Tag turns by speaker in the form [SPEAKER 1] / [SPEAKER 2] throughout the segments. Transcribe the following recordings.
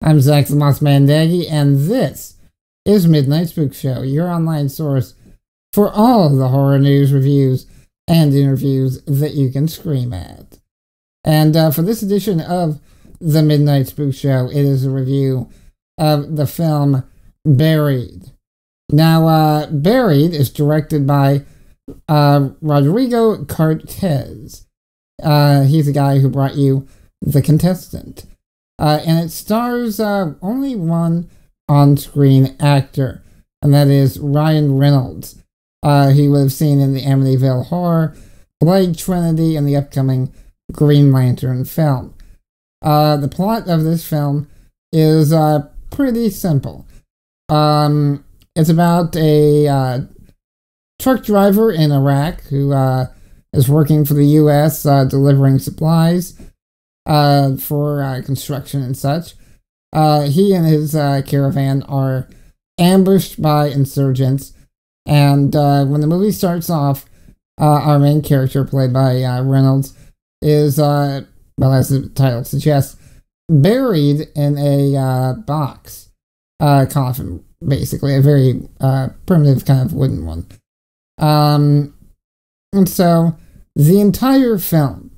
[SPEAKER 1] I'm Zack the Mothman Daggy, and this is Midnight Spookshow, your online source for all the horror news, reviews, and interviews that you can scream at. And for this edition of the Midnight Spookshow, it is a review of the film Buried. Now, Buried is directed by Rodrigo Cortez. He's the guy who brought you The Contestant. And it stars only one on-screen actor, and that is Ryan Reynolds. He was seen in the Amityville Horror, Blade Trinity, and the upcoming Green Lantern film. The plot of this film is pretty simple. It's about a truck driver in Iraq who is working for the U.S. Delivering supplies for construction and such. He and his caravan are ambushed by insurgents, and when the movie starts off, our main character, played by Reynolds, is, well, as the title suggests, buried in a box, coffin, basically, a very primitive kind of wooden one. And so the entire film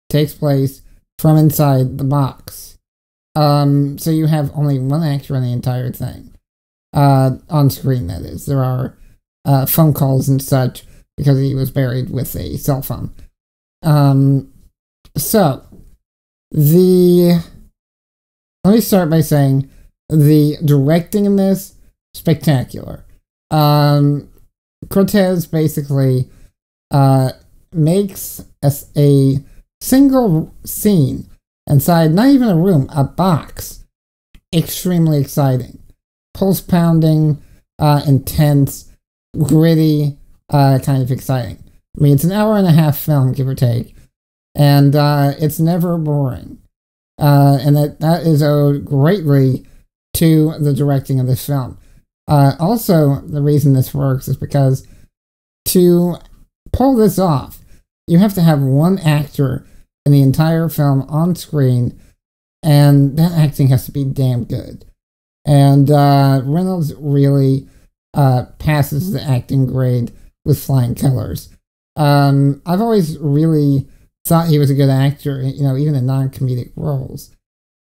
[SPEAKER 1] takes place from inside the box. So you have only one actor in the entire thing. On screen, that is. There are phone calls and such, because he was buried with a cell phone. So, let me start by saying the directing in this, spectacular. Cortez basically makes a single scene inside, not even a room, a box, extremely exciting. Pulse pounding, intense, gritty, kind of exciting. I mean, it's an hour and a half film, give or take, and it's never boring. And that is owed greatly to the directing of this film. Also, the reason this works is because to pull this off, you have to have one actor in the entire film on screen, and that acting has to be damn good. And Reynolds really passes the acting grade with flying colors. I've always really thought he was a good actor, even in non-comedic roles.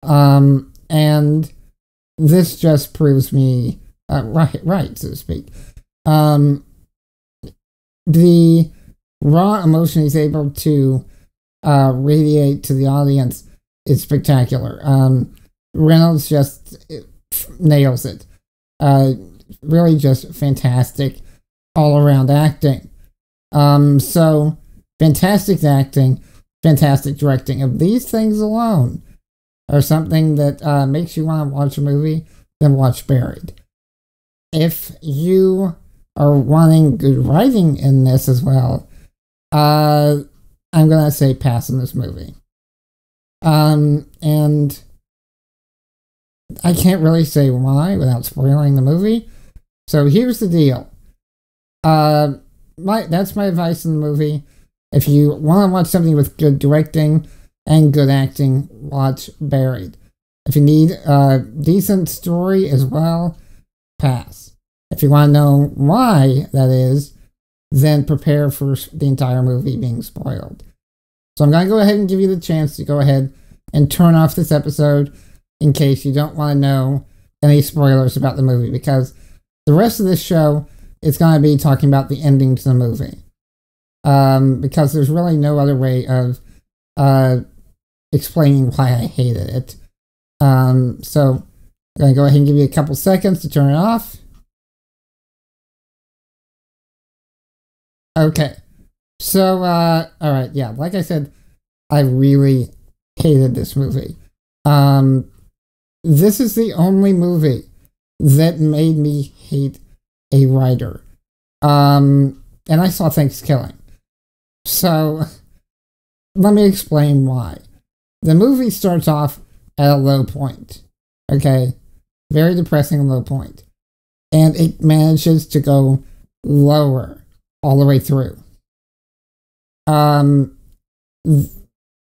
[SPEAKER 1] And this just proves me right, so to speak. The raw emotion he's able to radiate to the audience is spectacular. Reynolds just nails it. Really just fantastic all-around acting. So, fantastic acting, fantastic directing. If these things alone are something that makes you want to watch a movie, then watch Buried. If you are wanting good writing in this as well, I'm going to say pass on this movie. And I can't really say why without spoiling the movie. So here's the deal. That's my advice in the movie. If you want to watch something with good directing and good acting, watch Buried. If you need a decent story as well, pass. If you want to know why that is, then prepare for the entire movie being spoiled. So I'm going to go ahead and give you the chance to go ahead and turn off this episode in case you don't want to know any spoilers about the movie, because the rest of this show is going to be talking about the ending to the movie. Because there's really no other way of explaining why I hated it. So I'm going to go ahead and give you a couple seconds to turn it off. Okay. So, alright, yeah, like I said, I really hated this movie. This is the only movie that made me hate a writer. And I saw Thanksgiving. So, let me explain why. The movie starts off at a low point. Okay? Very depressing low point. And it manages to go lower all the way through.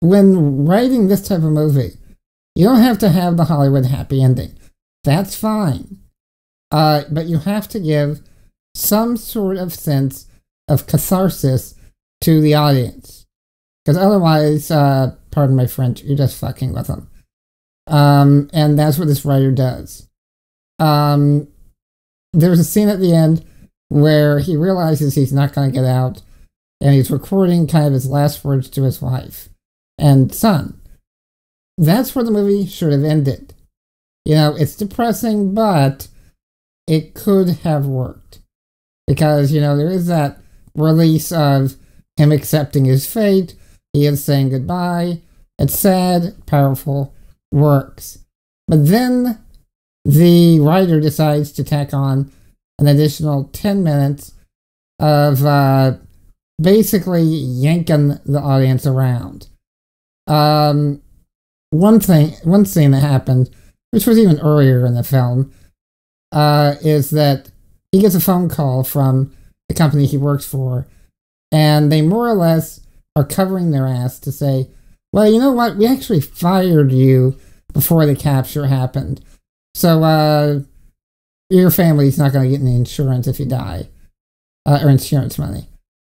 [SPEAKER 1] When writing this type of movie, You don't have to have the Hollywood happy ending. That's fine. But you have to give some sort of sense of catharsis to the audience. Because otherwise, pardon my French, you're just fucking with them. And that's what this writer does. There's a scene at the end where he realizes he's not going to get out, and he's recording kind of his last words to his wife and son. That's where the movie should have ended. You know, it's depressing, but it could have worked. Because, you know, there is that release of him accepting his fate. He is saying goodbye. It's sad, powerful, works. But then the writer decides to tack on an additional 10 minutes of basically yanking the audience around. One scene that happened, which was even earlier in the film, is that he gets a phone call from the company he works for, and they more or less are covering their ass to say, well, you know what, we actually fired you before the capture happened, so your family's not going to get any insurance if you die, or insurance money.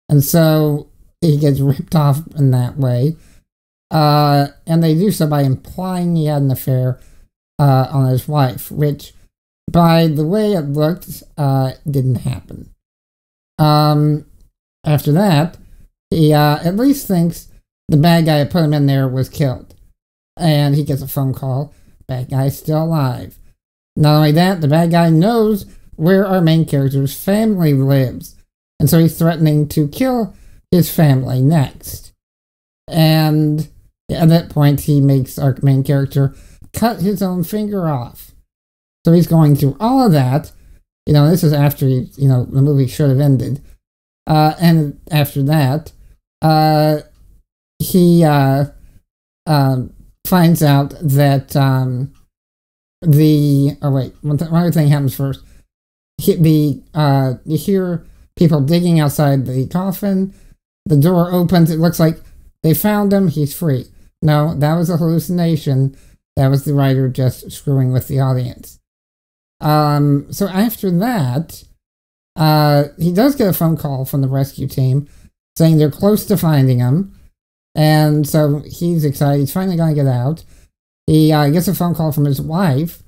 [SPEAKER 1] And so he gets ripped off in that way, and they do so by implying he had an affair on his wife, which, by the way it looked, didn't happen. After that, he at least thinks the bad guy who put him in there was killed. And he gets a phone call. Bad guy's still alive. Not only that, the bad guy knows where our main character's family lives. And so he's threatening to kill his family next. And at that point, he makes our main character cut his own finger off. So he's going through all of that. You know, this is after, the movie should have ended. And after that, he finds out that one other thing happens first. You hear people digging outside the coffin. The door opens. It looks like they found him. He's free. No, that was a hallucination. That was the writer just screwing with the audience. So after that, he does get a phone call from the rescue team saying they're close to finding him. And so he's excited. He's finally going to get out. He gets a phone call from his wife.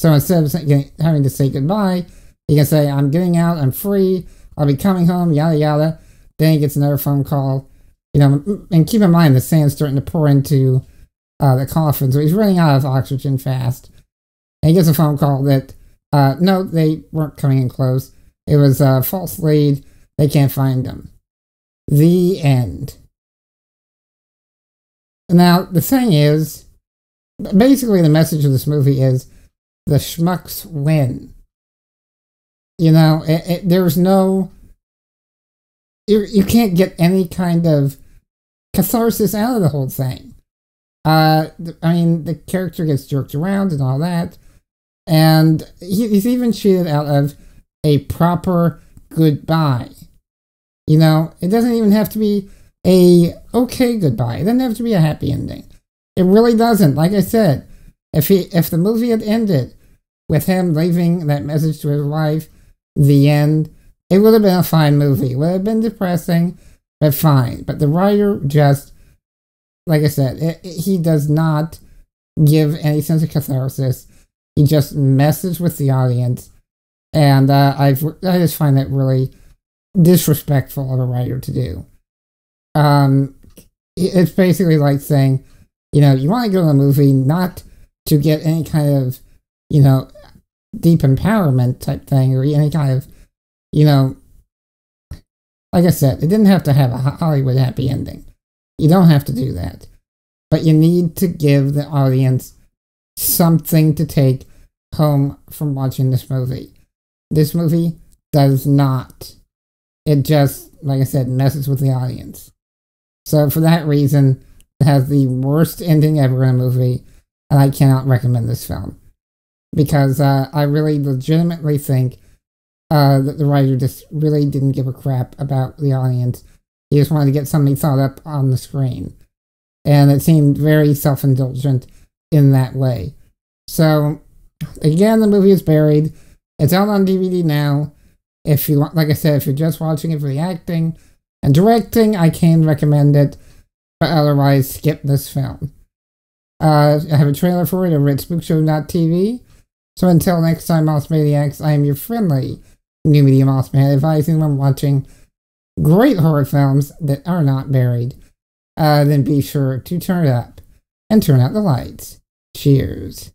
[SPEAKER 1] So instead of having to say goodbye, he can say, I'm getting out. I'm free. I'll be coming home, yada, yada. Then he gets another phone call. And keep in mind, the sand's starting to pour into the coffin. So he's running out of oxygen fast. And he gets a phone call that, no, they weren't coming in close. It was a false lead. They can't find him. The end. Now, the thing is, basically the message of this movie is the schmucks win. There's no... You can't get any kind of catharsis out of the whole thing. The character gets jerked around and all that. And he's even cheated out of a proper goodbye. It doesn't even have to be a okay goodbye. It doesn't have to be a happy ending. It really doesn't. Like I said, if the movie had ended with him leaving that message to his wife, the end, it would have been a fine movie. It would have been depressing, but fine. But the writer just, like I said, he does not give any sense of catharsis. He just messes with the audience. And I just find that really disrespectful of a writer to do. It's basically like saying, you want to go to a movie not to get any kind of, deep empowerment type thing or any kind of, like I said, it didn't have to have a Hollywood happy ending. You don't have to do that. But you need to give the audience something to take home from watching this movie. This movie does not. It just, like I said, messes with the audience. So for that reason, it has the worst ending ever in a movie, and I cannot recommend this film. Because I really legitimately think that the writer just really didn't give a crap about the audience. He just wanted to get something thought up on the screen. And it seemed very self-indulgent in that way. So, again, the movie is buried. It's out on DVD now. If you want, like I said, if you're just watching it for the acting and directing, I can recommend it. But otherwise, skip this film. I have a trailer for it over at spookshow.tv. So until next time, Moth Maniacs, I am your friendly New Media Mothman, advising them watching great horror films that are not buried. Then be sure to turn it up and turn out the lights. Cheers.